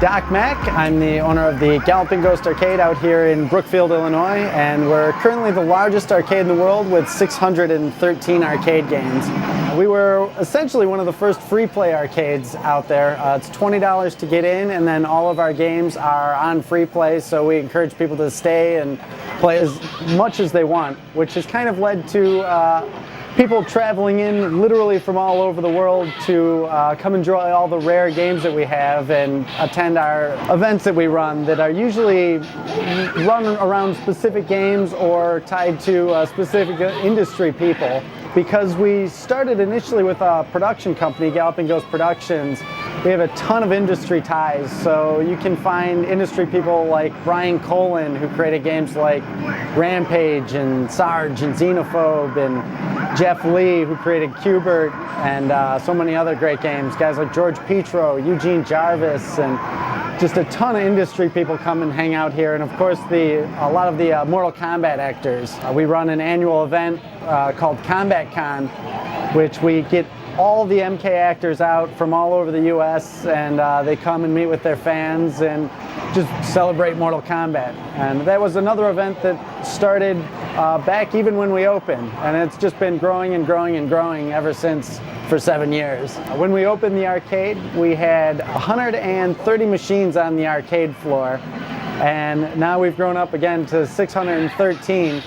Doc Mack. I'm the owner of the Galloping Ghost Arcade out here in Brookfield, Illinois, and we're currently the largest arcade in the world with 613 arcade games. We were essentially one of the first free play arcades out there. It's $20 to get in, and then all of our games are on free play, so we encourage people to stay and play as much as they want, which has kind of led to people traveling in literally from all over the world to come enjoy all the rare games that we have and attend our events that we run that are usually run around specific games or tied to specific industry people. Because we started initially with a production company, Galloping Ghost Productions, we have a ton of industry ties, so you can find industry people like Brian Colin, who created games like Rampage and Sarge and Xenophobe, and Jeff Lee, who created Qbert, and so many other great games. Guys like George Petro, Eugene Jarvis, and just a ton of industry people come and hang out here. And of course, a lot of the Mortal Kombat actors. We run an annual event called Combat Con, which we get all the MK actors out from all over the US, and they come and meet with their fans and just celebrate Mortal Kombat. And that was another event that started back even when we opened, and it's just been growing and growing and growing ever since for 7 years. When we opened the arcade, we had 130 machines on the arcade floor, and now we've grown up again to 613.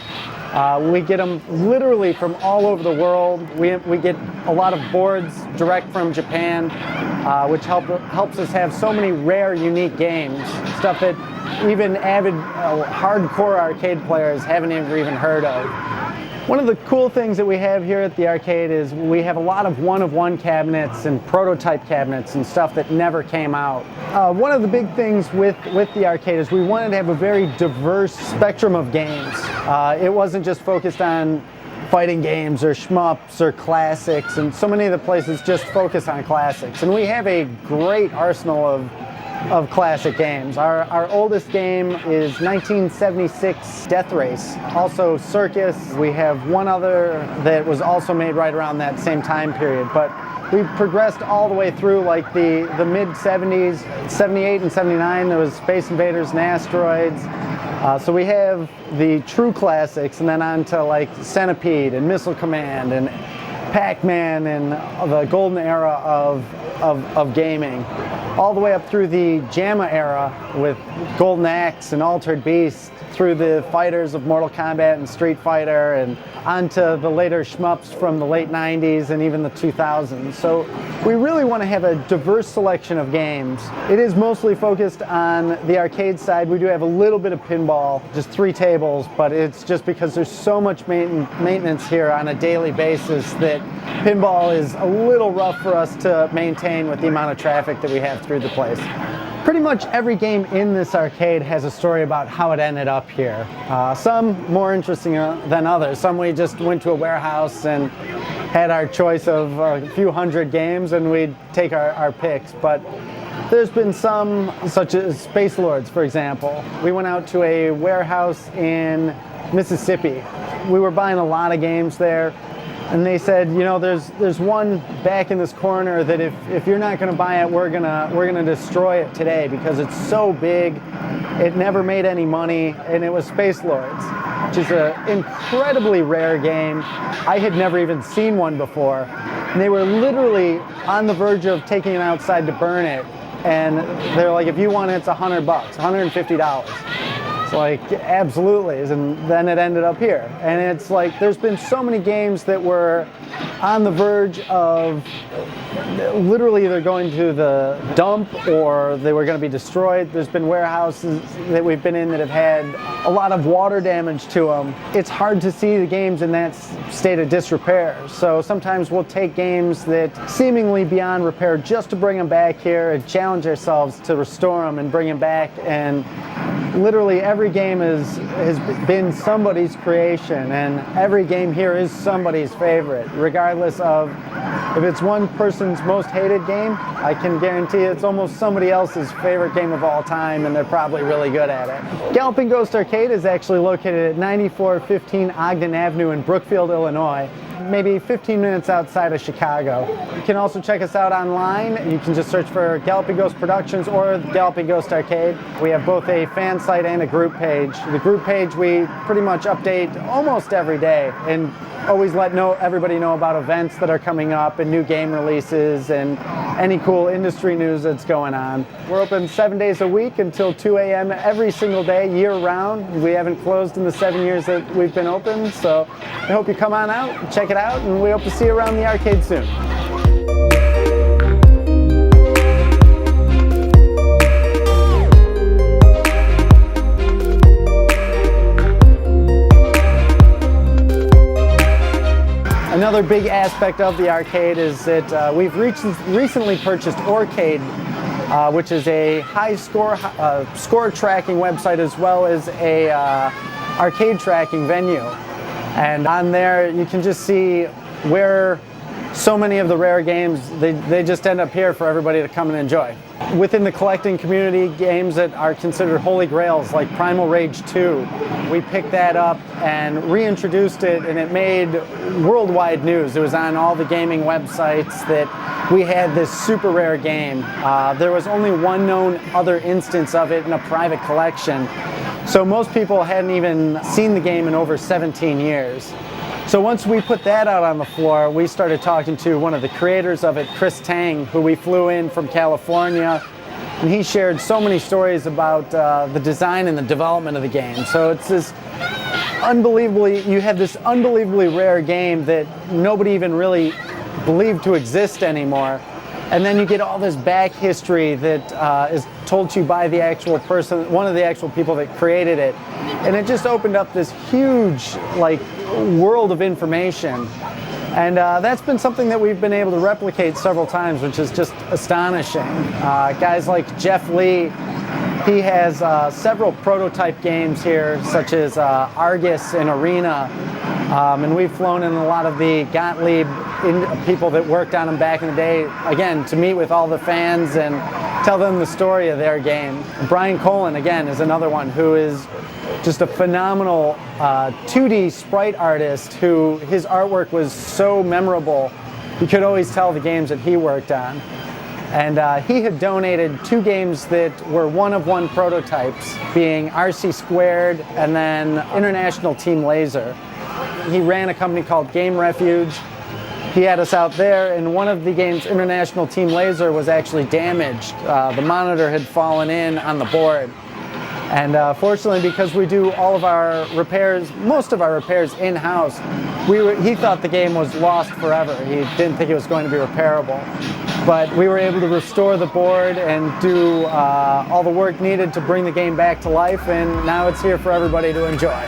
We get them literally from all over the world. We get a lot of boards direct from Japan, which helps us have so many rare, unique games, stuff that even avid hardcore arcade players haven't ever even heard of. One of the cool things that we have here at the arcade is we have a lot of one-of-one cabinets and prototype cabinets and stuff that never came out. One of the big things with the arcade is we wanted to have a very diverse spectrum of games. It wasn't just focused on fighting games or shmups or classics, and so many of the places just focus on classics. And we have a great arsenal of classic games. Our oldest game is 1976 Death Race, also Circus. We have one other that was also made right around that same time period, but we've progressed all the way through like the mid-70s, 78 and 79, there was Space Invaders and Asteroids. So we have the true classics, and then on to like Centipede and Missile Command and Pac-Man and the golden era of gaming, all the way up through the JAMA era with Golden Axe and Altered Beast, through the fighters of Mortal Kombat and Street Fighter, and onto the later shmups from the late 90s and even the 2000s. So we really want to have a diverse selection of games. It is mostly focused on the arcade side. We do have a little bit of pinball, just 3 tables, but it's just because there's so much maintenance here on a daily basis that pinball is a little rough for us to maintain with the amount of traffic that we have through the place. Pretty much every game in this arcade has a story about how it ended up here. Some more interesting than others. Some we just went to a warehouse and had our choice of a few hundred games and we'd take our picks. But there's been some, such as Space Lords, for example. We went out to a warehouse in Mississippi. We were buying a lot of games there. And they said, you know, there's one back in this corner that if you're not going to buy it, we're gonna destroy it today because it's so big. It never made any money, and it was Space Lords, which is an incredibly rare game. I had never even seen one before. And they were literally on the verge of taking it outside to burn it. And they're like, if you want it, it's $100, $150. Like, absolutely, and then it ended up here. And it's like, there's been so many games that were on the verge of literally either going to the dump or they were going to be destroyed. There's been warehouses that we've been in that have had a lot of water damage to them. It's hard to see the games in that state of disrepair. So sometimes we'll take games that seemingly beyond repair just to bring them back here and challenge ourselves to restore them and bring them back. And literally every game has been somebody's creation, and every game here is somebody's favorite, regardless of If it's one person's most hated game, I can guarantee it's almost somebody else's favorite game of all time, and they're probably really good at it. Galloping Ghost Arcade is actually located at 9415 Ogden Avenue in Brookfield, Illinois, maybe 15 minutes outside of Chicago. You can also check us out online. You can just search for Galloping Ghost Productions or Galloping Ghost Arcade. We have both a fan site and a group page. The group page we pretty much update almost every day and always let everybody know about events that are coming up and new game releases and any cool industry news that's going on. We're open 7 days a week until 2 a.m. every single day, year round. We haven't closed in the 7 years that we've been open, so I hope you come on out, check it out, and we hope to see you around the arcade soon. Another big aspect of the arcade is that we've recently purchased Arcade, which is a high score tracking website as well as a arcade tracking venue. And on there you can just see where so many of the rare games, they just end up here for everybody to come and enjoy. Within the collecting community, games that are considered holy grails like Primal Rage 2, we picked that up and reintroduced it, and it made worldwide news. It was on all the gaming websites that we had this super rare game. There was only one known other instance of it in a private collection, so most people hadn't even seen the game in over 17 years. So once we put that out on the floor, we started talking to one of the creators of it, Chris Tang, who we flew in from California, and he shared so many stories about the design and the development of the game. So it's this you have this unbelievably rare game that nobody even really believed to exist anymore. And then you get all this back history that is told to you by the actual person, one of the actual people that created it. And it just opened up this huge, world of information. And that's been something that we've been able to replicate several times, which is just astonishing. Guys like Jeff Lee, he has several prototype games here, such as Argus and Arena. And we've flown in a lot of the Gottlieb people that worked on them back in the day, again, to meet with all the fans and tell them the story of their game. Brian Colin, again, is another one who is just a phenomenal 2D sprite artist who his artwork was so memorable. You could always tell the games that he worked on. And he had donated 2 games that were one-of-one prototypes, being RC Squared and then International Team Laser. He ran a company called Game Refuge. He had us out there, and one of the games, International Team Laser, was actually damaged. The monitor had fallen in on the board. And fortunately, because we do all of our repairs, most of our repairs in-house, he thought the game was lost forever. He didn't think it was going to be repairable. But we were able to restore the board and do all the work needed to bring the game back to life, and now it's here for everybody to enjoy.